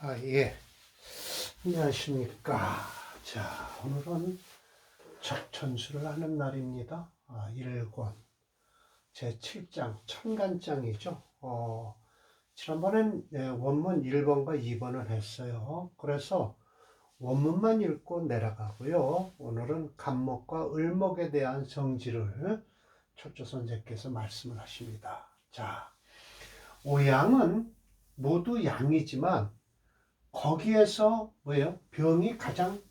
예. 안녕하십니까. 자, 오늘은 적천수를 하는 날입니다. 1권 제7장 천간장이죠. 지난번엔 원문 1번과 2번을 했어요. 그래서 원문만 읽고 내려가고요. 오늘은 간목과 을목에 대한 성질을 초조 선생께서 말씀을 하십니다. 자, 오양은 모두 양이지만 거기에서 뭐예요? 병이 가장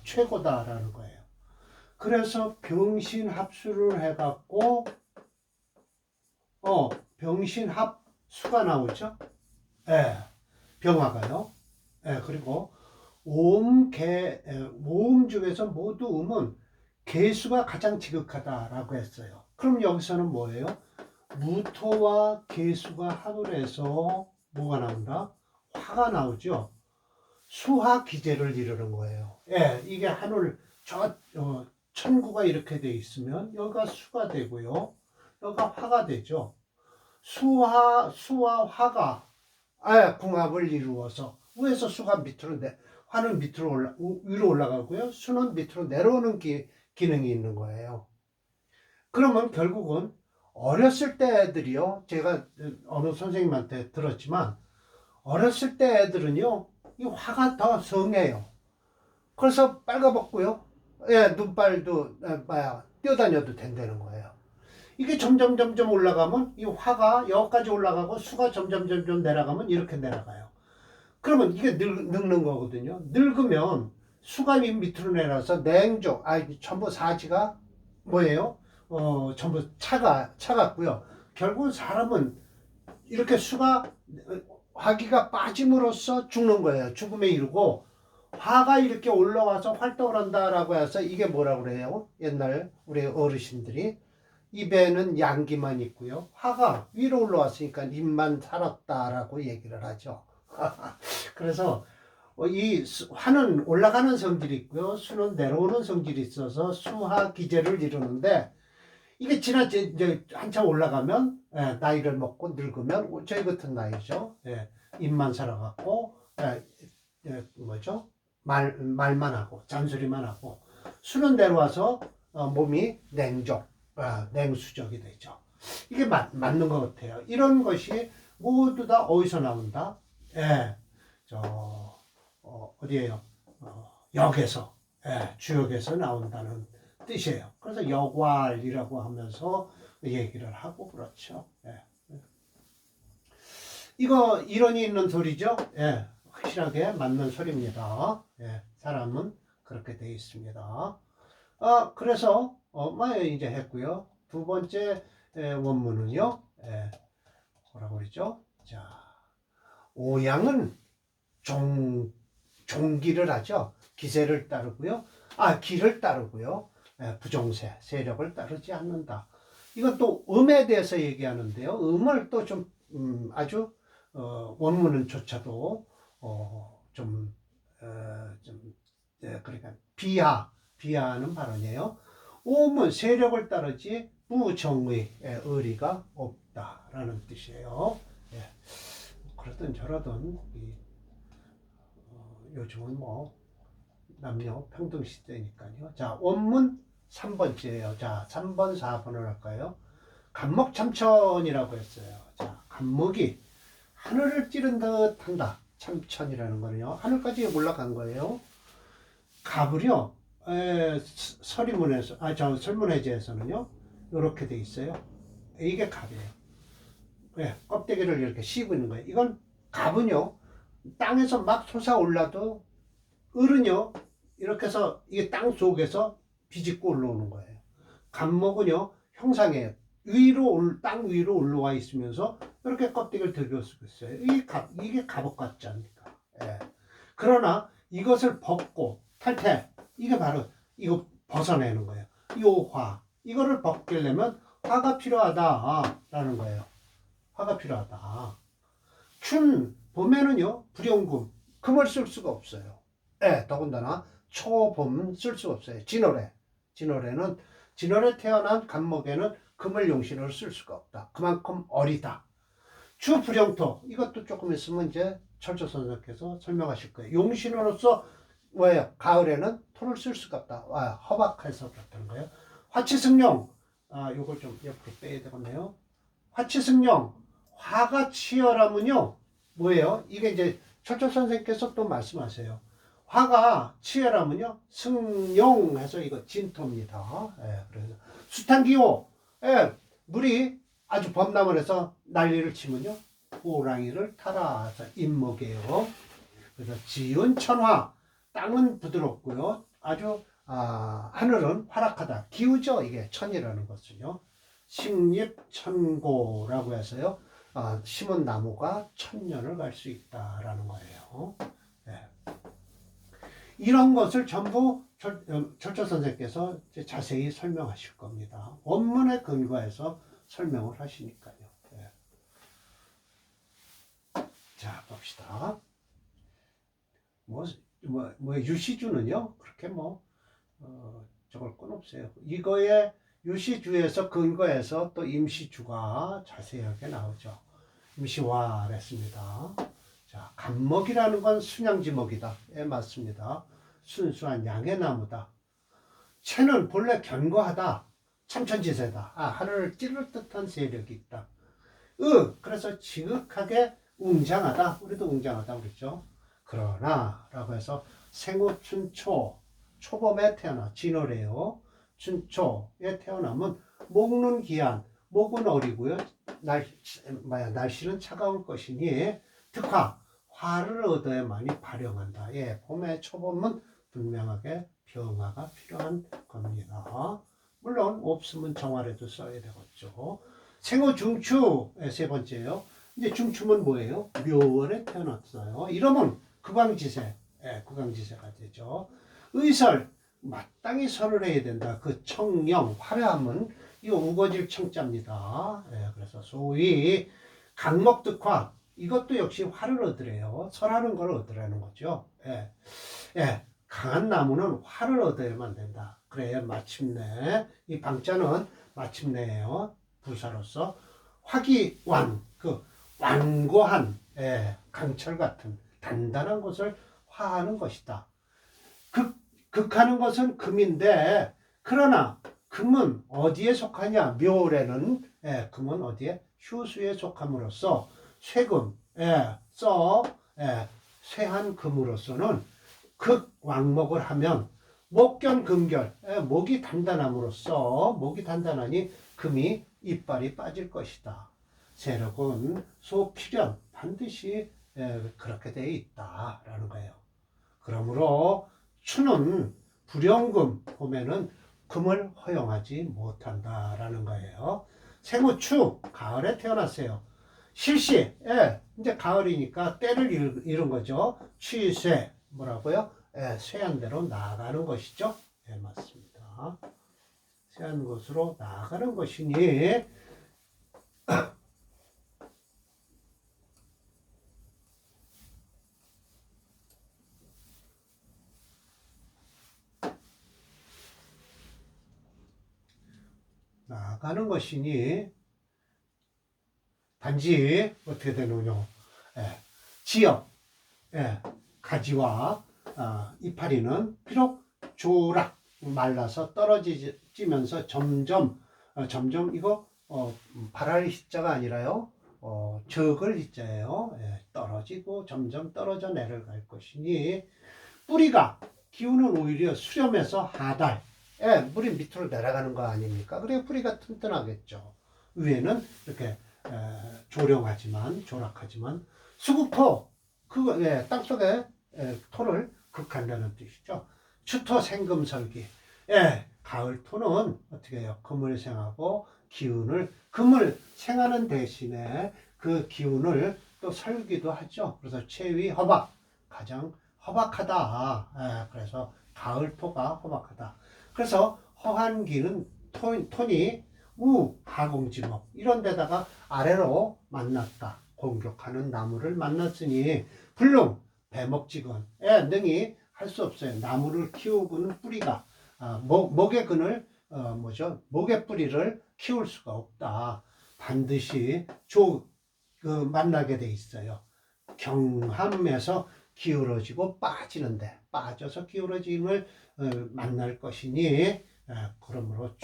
최고다라는 거예요. 그래서 병신합수를 해갖고 병신합수가 나오죠. 예, 병화가요. 예, 그리고 오음 중에서 모두 음은 개수가 가장 지극하다라고 했어요. 그럼 여기서는 뭐예요? 무토와 개수가 합을 해서 뭐가 나온다? 화가 나오죠. 수화 기제를 이루는 거예요. 예, 이게 하늘 천구가 이렇게 돼 있으면 여기가 수가 되고요. 여기가 화가 되죠. 수와 화가 궁합을 이루어서 위에서 수가 밑으로 화는 밑으로 위로 올라가고요. 수는 밑으로 내려오는 기능이 있는 거예요. 그러면 결국은 어렸을 때 애들이요. 제가 어느 선생님한테 들었지만 어렸을 때 애들은요. 이 화가 더 성해요. 그래서 빨가벗고요. 예, 눈발도 뛰어다녀도 된다는 거예요. 이게 점점 올라가면 이 화가 여기까지 올라가고 수가 점점 내려가면 이렇게 내려가요. 그러면 이게 늙는 거거든요. 늙으면 수가 밑으로 내려서 냉족, 전부 사지가 뭐예요? 전부 차갑고요. 결국은 사람은 이렇게 수가 화기가 빠짐으로써 죽는 거예요. 죽음에 이르고 화가 이렇게 올라와서 활동을 한다라고 해서 이게 뭐라고 그래요? 옛날 우리 어르신들이 입에는 양기만 있고요. 화가 위로 올라왔으니까 입만 살았다라고 얘기를 하죠. 그래서 이 화는 올라가는 성질이 있고요. 수는 내려오는 성질이 있어서 수화 기제를 이루는데 이게 이제 한참 올라가면 나이를 먹고 늙으면 저희 같은 나이죠. 입만 살아갖고 뭐죠? 말만 하고 잔소리만 하고 수는 내려와서 몸이 냉수적이 되죠. 이게 맞는 것 같아요. 이런 것이 모두 다 어디서 나온다? 어디에요? 역에서 주역에서 나온다는 뜻이에요. 그래서 역왈이라고 하면서 얘기를 하고 그렇죠. 이거 이론이 있는 소리죠. 확실하게 맞는 소리입니다. 사람은 그렇게 되어 있습니다. 그래서 이제 했고요. 두 번째 원문은요. 뭐라고 그러죠? 자, 오양은 종기를 하죠. 기세를 따르고요. 기를 따르고요. 부종세, 세력을 따르지 않는다. 이건 또 음에 대해서 얘기하는데요. 음을 또 좀 아주 원문은조차도 그러니까 비하하는 발언이에요. 오음은 세력을 따르지 무정의 의리가 없다라는 뜻이에요. 그러든 저러든 요즘은 뭐 남녀 평등 시대니까요. 자, 원문 3번째예요. 자, 3번, 4번을 할까요? 간목참천이라고 했어요. 자, 간목이 하늘을 찌른 듯 한다. 참천이라는 거는요. 하늘까지 올라간 거예요. 갑을요. 설문해제에서는요. 이렇게 돼 있어요. 이게 갑이에요. 껍데기를 이렇게 씌고 있는 거예요. 이건 갑은요. 땅에서 막 솟아올라도 을은요. 이렇게 해서 이게 땅 속에서 비집고 올라오는 거예요. 간목은요. 형상이에요. 땅 위로 올라와 있으면서 이렇게 껍데기를 들고 있어요. 이게 갑옷 같지 않습니까? 그러나 이것을 벗고 탈퇴, 이게 바로 이거 벗어내는 거예요. 이거를 벗기려면 화가 필요하다라는 거예요. 화가 필요하다. 봄에는요, 불용금, 금을 쓸 수가 없어요. 더군다나 초봄 쓸 수가 없어요. 진월에 태어난 간목에는 금을 용신으로 쓸 수가 없다. 그만큼 어리다. 주불용토, 이것도 조금 있으면 이제 철저 선생께서 설명하실 거예요. 용신으로서 뭐예요? 가을에는 토를 쓸 수가 없다. 허박해서 그렇다는 거예요. 화치승용, 요걸 좀 옆으로 빼야 되겠네요. 화치승용, 화가 치열하면요, 뭐예요? 이게 이제 철저 선생께서 또 말씀하세요. 화가 치열하면요, 승용해서 이거 진토입니다. 예, 그래서 수탄기호, 예, 물이 아주 범람을 해서 난리를 치면요, 호랑이를 타라 해서 임목이에요. 그래서 지은 천화, 땅은 부드럽고요, 아주 하늘은 활락하다. 기우죠, 이게 천이라는 것은요. 식립천고라고 해서요, 심은 나무가 천년을 갈 수 있다라는 거예요. 네. 이런 것을 전부 철저 선생께서 자세히 설명하실 겁니다. 원문에 근거해서 설명을 하시니까요. 네. 자, 봅시다. 유시주는요, 그렇게 저걸 건 없어요. 이거에 유시주에서 근거해서 또 임시주가 자세하게 나오죠. 임시화 했습니다. 자, 간목이라는 건 순양지목이다. 예, 맞습니다. 순수한 양의 나무다. 채는 본래 견고하다. 참천지세다. 하늘을 찌를 듯한 세력이 있다. 그래서 지극하게 웅장하다. 우리도 웅장하다 그랬죠. 그러나 라고 해서 생후춘초 초봄에 태어나 진월에요. 춘초에 태어나면 목는 기한, 목은 어리고요. 날씨는 차가울 것이니 특화, 화를 얻어야 많이 발용한다. 예, 봄에 초봄은 분명하게 병화가 필요한 겁니다. 물론 없으면 정화에도 써야 되겠죠. 생후 중추 세 번째요. 이제 중추는 뭐예요? 묘월에 태어났어요. 이러면 극왕지세, 극왕지세가 되죠. 의설, 마땅히 설을 해야 된다. 그 청령, 화려함은 이거 우거질 청자입니다. 그래서 소위 강목득화, 이것도 역시 화를 얻으래요. 설하는 걸 얻으라는 거죠. 강한 나무는 화를 얻어야만 된다. 그래야 마침내, 이 방자는 마침내예요. 부사로서 화기완, 그 완고한, 강철 같은 단단한 것을 화하는 것이다. 극하는 것은 금인데, 그러나 금은 어디에 속하냐? 묘래는 금은 어디에? 휴수에 속함으로써 쇠금, 쇠한 금으로서는 극왕목을 하면 목견금결, 목이 단단함으로써 목이 단단하니 금이 이빨이 빠질 것이다. 세력은 소필연 반드시 그렇게 되어 있다라는 거예요. 그러므로 추는 불영금 봄에는 금을 허용하지 못한다라는 거예요. 생후추 가을에 태어났어요. 실시 이제 가을이니까 때를 이룬 거죠. 취쇠 뭐라고요? 쇠한 대로 나아가는 것이죠. 맞습니다. 쇠한 곳으로 나아가는 것이니 나아가는 것이니 단지 어떻게 되느냐? 지역 가지와 이파리는 비록 조락 말라서 떨어지면서 점점 이거 발할 희자가 아니라요. 적을 희자예요. 떨어지고 점점 떨어져 내려갈 것이니 뿌리가 기운은 오히려 수렴해서 하달 물이 밑으로 내려가는 거 아닙니까? 그래 뿌리가 튼튼하겠죠. 위에는 이렇게 조락하지만 수국토 땅속에 토를 극한다는 뜻이죠. 추토 생금설기 가을 토는 어떻게 해요? 금을 생하고 금을 생하는 대신에 그 기운을 또 설기도 하죠. 그래서 최위 허박 가장 허박하다. 그래서 가을 토가 허박하다. 그래서 허한 기는 톤이 하공지목 이런 데다가 아래로 만났다. 공격하는 나무를 만났으니 불능 배목지건 능히 할 수 없어요. 나무를 키우고는 뿌리가 목의 근을 목의 뿌리를 키울 수가 없다. 반드시 만나게 돼 있어요. 경함에서 기울어지고 빠지는데 빠져서 기울어짐을 만날 것이니 그러므로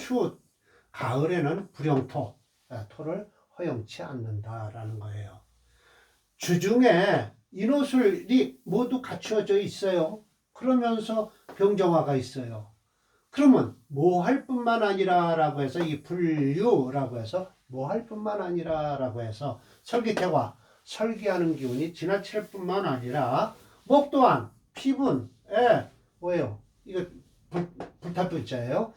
가을에는 불용토, 토를 허용치 않는다라는 거예요. 주중에 인호술이 모두 갖추어져 있어요. 그러면서 병정화가 있어요. 그러면 모할 뿐만 아니라 라고 해서 이 불유라고 해서 모할 뿐만 아니라 라고 해서 설기태와 설기하는 기운이 지나칠 뿐만 아니라 목 또한 피분에 뭐예요? 이거 불탈 불자예요.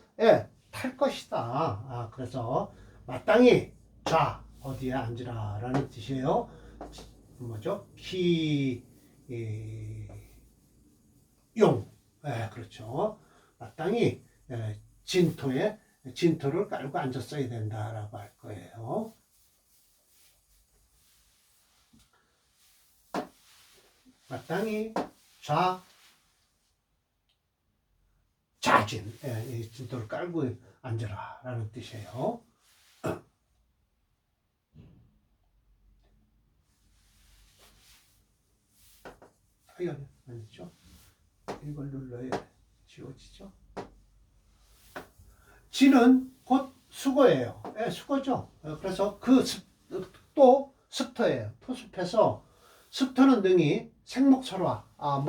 탈 것이다. 그래서 마땅히 자 어디에 앉으라 라는 뜻이에요. 뭐죠? 용. 그렇죠. 마땅히 진토를 깔고 앉았어야 된다라고 할 거예요. 마땅히 자진, 이 진토를 깔고 앉으라 라는 뜻이에요. 아니죠. 이걸 눌러야 지워지죠. 지는 곧 수거예요. 수거죠. 그래서 또 습터예요. 토습해서 습터는 능히 생목설화,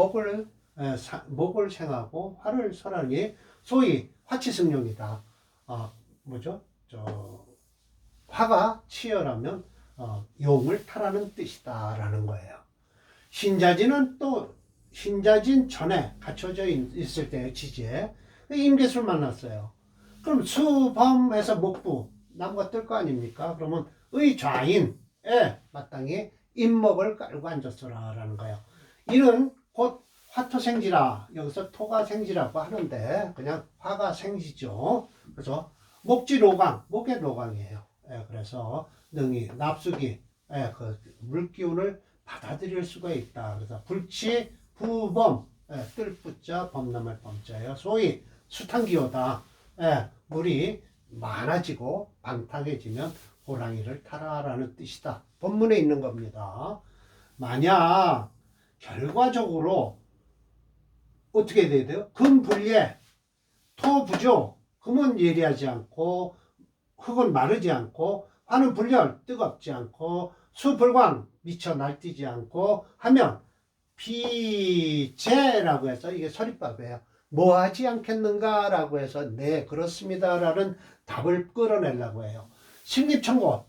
목을 생하고 화를 설하니 소위 화치승용이다. 뭐죠? 화가 치열하면 용을 타라는 뜻이다라는 거예요. 신자진은 또 신자진 전에 갖춰져 있을 때의 지지에 임계술 만났어요. 그럼 수범해서 목부 나무가 뜰 거 아닙니까? 그러면 의 좌인에 마땅히 임목을 깔고 앉았어라 라는 거예요. 이는 곧 화토생지라, 여기서 토가 생지라고 하는데 그냥 화가 생지죠. 그래서 목지로강, 목의 로강이에요. 그래서 능히 납수기, 그 물기운을 받아들일 수가 있다. 그래서 불치 부범, 뜰 부자 범람할 범자예요. 소위 수탕기호다. 물이 많아지고 방탕해지면 호랑이를 타라라는 뜻이다. 본문에 있는 겁니다. 만약 결과적으로 어떻게 돼야 돼요? 금불예, 토부조, 금은 예리하지 않고 흙은 마르지 않고 화는 불열, 뜨겁지 않고 수불광, 미쳐 날뛰지 않고 하면 비제라고 해서 이게 서리법이에요. 뭐 하지 않겠는가 라고 해서 네 그렇습니다 라는 답을 끌어내려고 해요. 식립천고,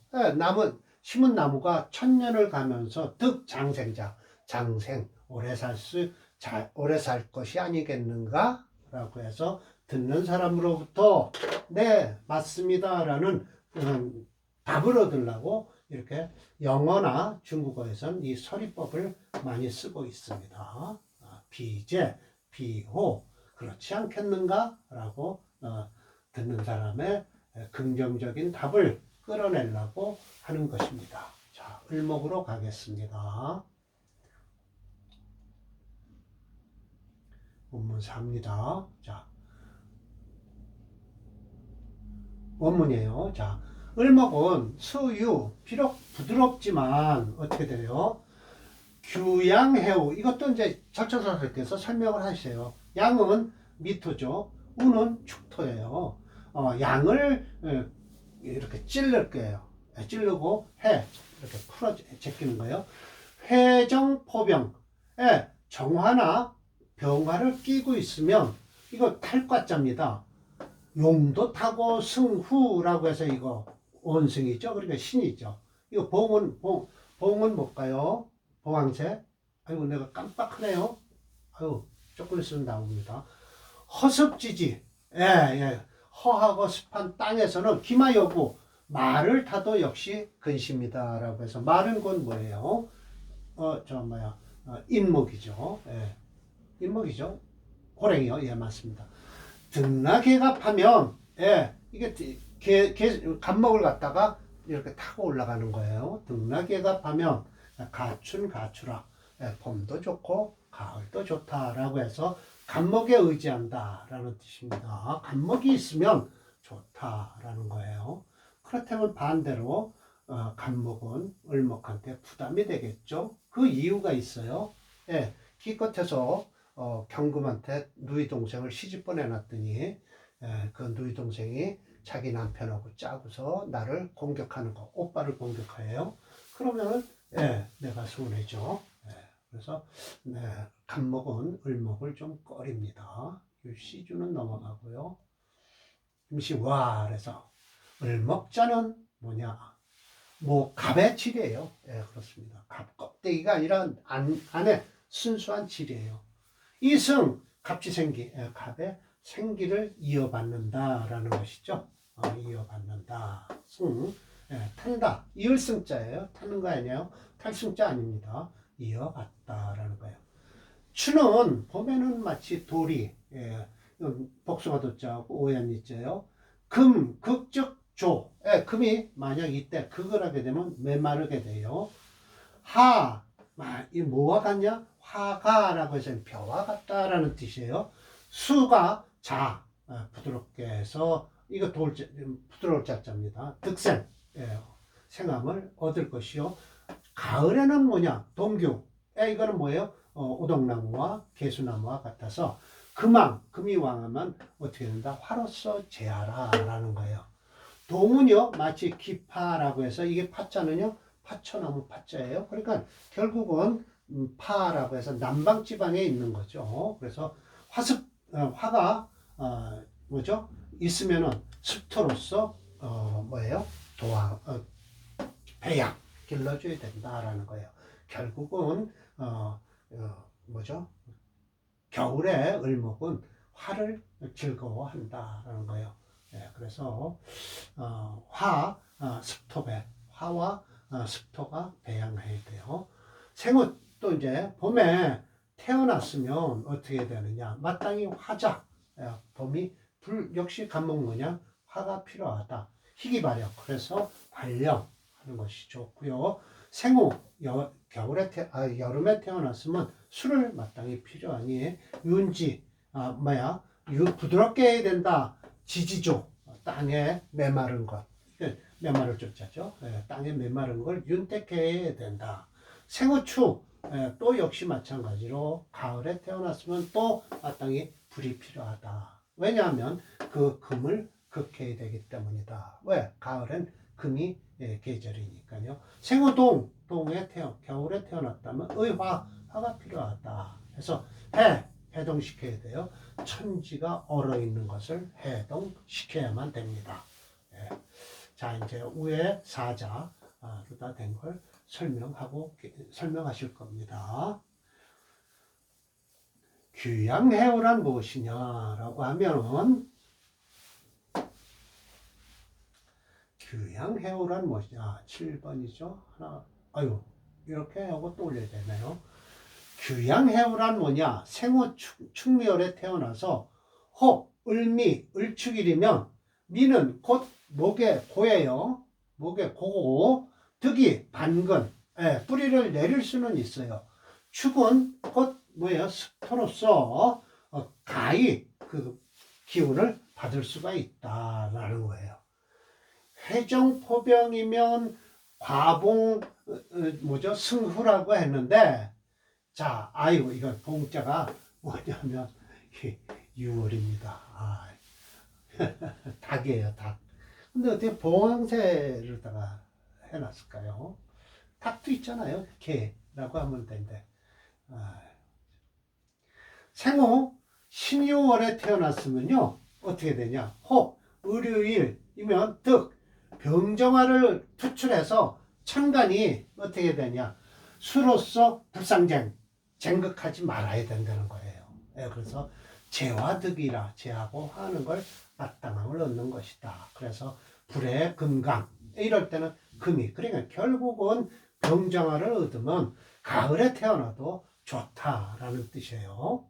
심은 나무가 천년을 가면서 득장생자, 장생, 오래 살 것이 아니겠는가 라고 해서 듣는 사람으로부터 네 맞습니다 라는 답을 얻으려고 이렇게 영어나 중국어에서는 이 서리법을 많이 쓰고 있습니다. 비제, 비호, 그렇지 않겠는가? 라고 듣는 사람의 긍정적인 답을 끌어내려고 하는 것입니다. 자, 을목으로 가겠습니다. 원문 4입니다. 자, 원문이에요. 자, 을목은 수유, 비록 부드럽지만 어떻게 돼요? 규양해우, 이것도 이제 절차사설께서 설명을 하세요. 양은 미토죠. 우는 축토예요. 양을 이렇게 찔를 거예요. 찌르고 이렇게 풀어 제끼는 거예요. 회정포병, 정화나 병화를 끼고 있으면 이거 탈과자입니다. 용도 타고 승후라고 해서 이거 원승이죠. 그러니까 신이죠. 이거 봉은 뭘까요? 봉황새. 아이고 내가 깜빡하네요. 아유 조금 있으면 나옵니다. 허습지지. 허하고 습한 땅에서는 기마여부 말을 타도 역시 근시입니다. 라고 해서 말은 곧 뭐예요? 인목이죠. 인목이죠. 호랭이요. 맞습니다. 등락개갑하면 이게 갑목을 갖다가 이렇게 타고 올라가는 거예요. 등락개갑하면 가춘가추라 봄도 좋고 가을도 좋다라고 해서 갑목에 의지한다라는 뜻입니다. 갑목이 있으면 좋다라는 거예요. 그렇다면 반대로 간목은 을목한테 부담이 되겠죠. 그 이유가 있어요. 예, 기껏해서 경금한테 누이 동생을 시집 보내놨더니 그 누이 동생이 자기 남편하고 짜고서 나를 공격하는 거, 오빠를 공격해요. 그러면은 내가 손해죠. 그래서 간목은 을목을 좀 꺼립니다. 시주는 넘어가고요. 임시와 그래서 을목자는 뭐냐? 뭐 갑의 질이에요. 그렇습니다. 갑 껍데기가 아니라 안에 순수한 질이에요. 이승 갑지생기, 갑의 생기를 이어받는다라는 것이죠. 이어받는다. 승, 탄다. 이을승자예요. 타는 거 아니에요. 탈승자 아닙니다. 이어받다라는 거예요. 추는 봄에는 마치 돌이, 복숭아 도자하고 오연이자요. 금, 극적 조, 금이 만약 이때 극을 하게 되면 메마르게 돼요. 하, 이 뭐와 같냐? 화가라고 해서 벼와 같다라는 뜻이에요. 수가 자, 부드럽게 해서 이거 부드러울 자자입니다. 득생, 생함을 얻을 것이요. 가을에는 뭐냐? 동규, 이거는 뭐예요? 오동나무와 개수나무와 같아서 금이 왕하면 어떻게 된다? 화로서 제하라라는 거예요. 동은요 마치 기파라고 해서 이게 파자는요 파초나무 파자예요. 그러니까 결국은 파라고 해서 남방 지방에 있는 거죠. 그래서 화가 뭐죠? 있으면은 습토로서 뭐예요? 배양 길러줘야 된다라는 거예요. 결국은 뭐죠? 겨울에 을목은 화를 즐거워한다라는 거예요. 그래서 화와 습토가 배양해야 돼요. 생옷 또 이제 봄에 태어났으면 어떻게 되느냐? 마땅히 화자. 봄이 역시 간목 뭐냐? 화가 필요하다. 희귀 발령. 그래서 발령하는 것이 좋고요. 생후 여름에 태어났으면 술을 마땅히 필요하니 윤지 부드럽게 해야 된다. 지지조 땅에 메마른 것 메마를 쫓자죠. 땅에 메마른 걸 윤택해야 된다. 생후추 또 역시 마찬가지로 가을에 태어났으면 또 마땅히 불이 필요하다. 왜냐하면 그 금을 극해야 되기 때문이다. 왜? 가을엔 금이 계절이니까요. 생후동에 겨울에 태어났다면 화가 필요하다. 그래서 해동시켜야 돼요. 천지가 얼어있는 것을 해동시켜야만 됩니다. 자, 이제 위에 사자로 다 된 걸 설명하실 겁니다. 귀양해오란 무엇이냐라고 하면은 귀양해오란 무엇이냐? 7번이죠. 이렇게 하고 또 올려야 되나요? 귀양해오란 뭐냐? 생후 축미월에 태어나서 을미, 을축일이면 미는 곧 목에 고예요. 목에 고고, 득이 반근, 뿌리를 내릴 수는 있어요. 축은 곧 뭐예요? 습토로서 가히 그 기운을 받을 수가 있다라는 거예요. 회정포병이면 과봉 승후라고 했는데 자, 이거 봉자가 뭐냐면 6월입니다. 닭이에요, 닭. 근데 어떻게 봉황새를다가 해놨을까요? 닭도 있잖아요, 개라고 하면 되는데. 생후 12월에 태어났으면요, 어떻게 되냐? 을요일이면 득, 병정화를 투출해서 천간이 어떻게 되냐? 수로서 불상쟁, 쟁극하지 말아야 된다는 거예요. 그래서 재화득이라 재하고 하는 걸 마땅함을 얻는 것이다. 그래서 불의 금강 이럴 때는 금이 그러니까 결국은 병정화를 얻으면 가을에 태어나도 좋다라는 뜻이에요.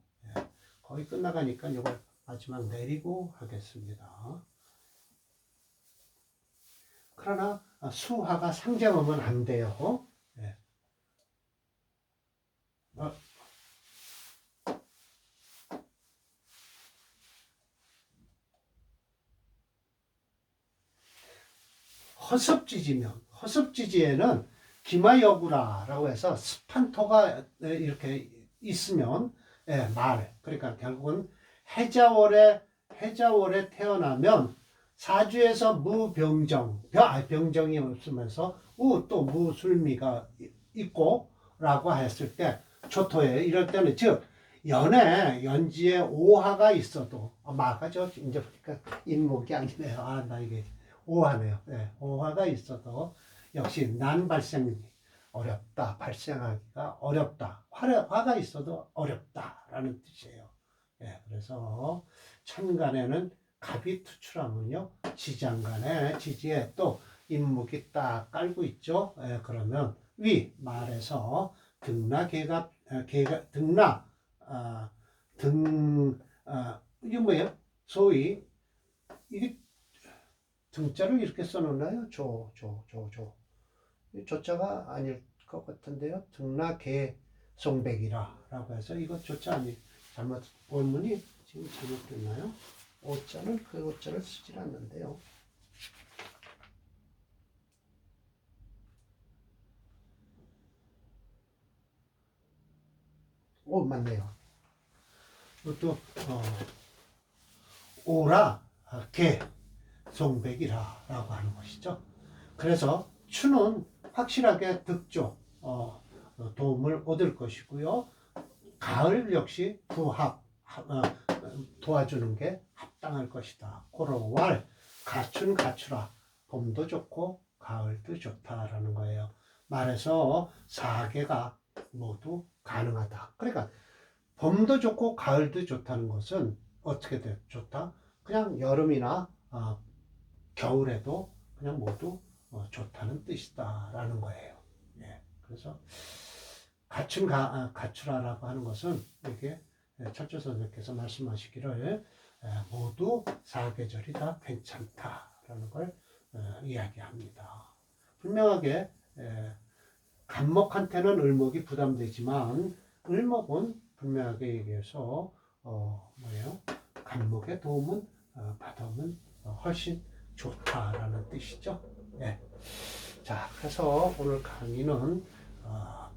거의 끝나가니까 이걸 마지막 내리고 하겠습니다. 그러나 수화가 상정하면 안 돼요. 허습지지에는 기마여구라라고 해서 습한 토가 이렇게 있으면 말, 그러니까 결국은 해자월에 태어나면 사주에서 무병정, 병정이 없으면서 또 무술미가 있고 라고 했을 때 초토에 이럴 때는 즉 연지에 오화가 있어도 마가죠. 이제 보니까 인목이 아니네요. 나 이게 오화네요. 오화가 있어도 역시 난 발생이 어렵다. 발생하기가 어렵다. 화가 있어도 어렵다라는 뜻이에요. 그래서 천간에는 갑이 투출하면요. 지장간에 지지에 또 인목이 딱 깔고 있죠. 그러면 위 말에서 이게 뭐예요? 소위 이게 등자를 이렇게 써놓나요? 조자가 아닐 것 같은데요. 등나개송백이라고 해서 이거 조자 아니 잘못 원문이 지금 잘못됐나요? 오자는 그 오자를 쓰질 않는데요. 맞네요. 이것도 오라 개 송백이라고 하는 것이죠. 그래서 추는 확실하게 득조 도움을 얻을 것이고요. 가을 역시 부합 도와주는 게 합당할 것이다. 고로왈 가춘 가추라 봄도 좋고 가을도 좋다라는 거예요. 말해서 4개가 모두 가능하다. 그러니까 봄도 좋고 가을도 좋다는 것은 어떻게 좋다? 그냥 여름이나 겨울에도 그냥 모두 좋다는 뜻이다라는 거예요. 그래서 가추라라고 하는 것은 이게 철조 선생님께서 말씀하시기를 모두 4계절이 다 괜찮다라는 걸 이야기합니다. 분명하게 간목한테는 을목이 부담되지만 을목은 분명하게 얘기해서 간목의 도움은 받으면 훨씬 좋다라는 뜻이죠. 자, 그래서 오늘 강의는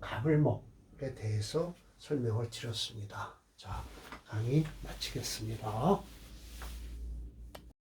가불목에 대해서 설명을 드렸습니다. 자, 강의 마치겠습니다.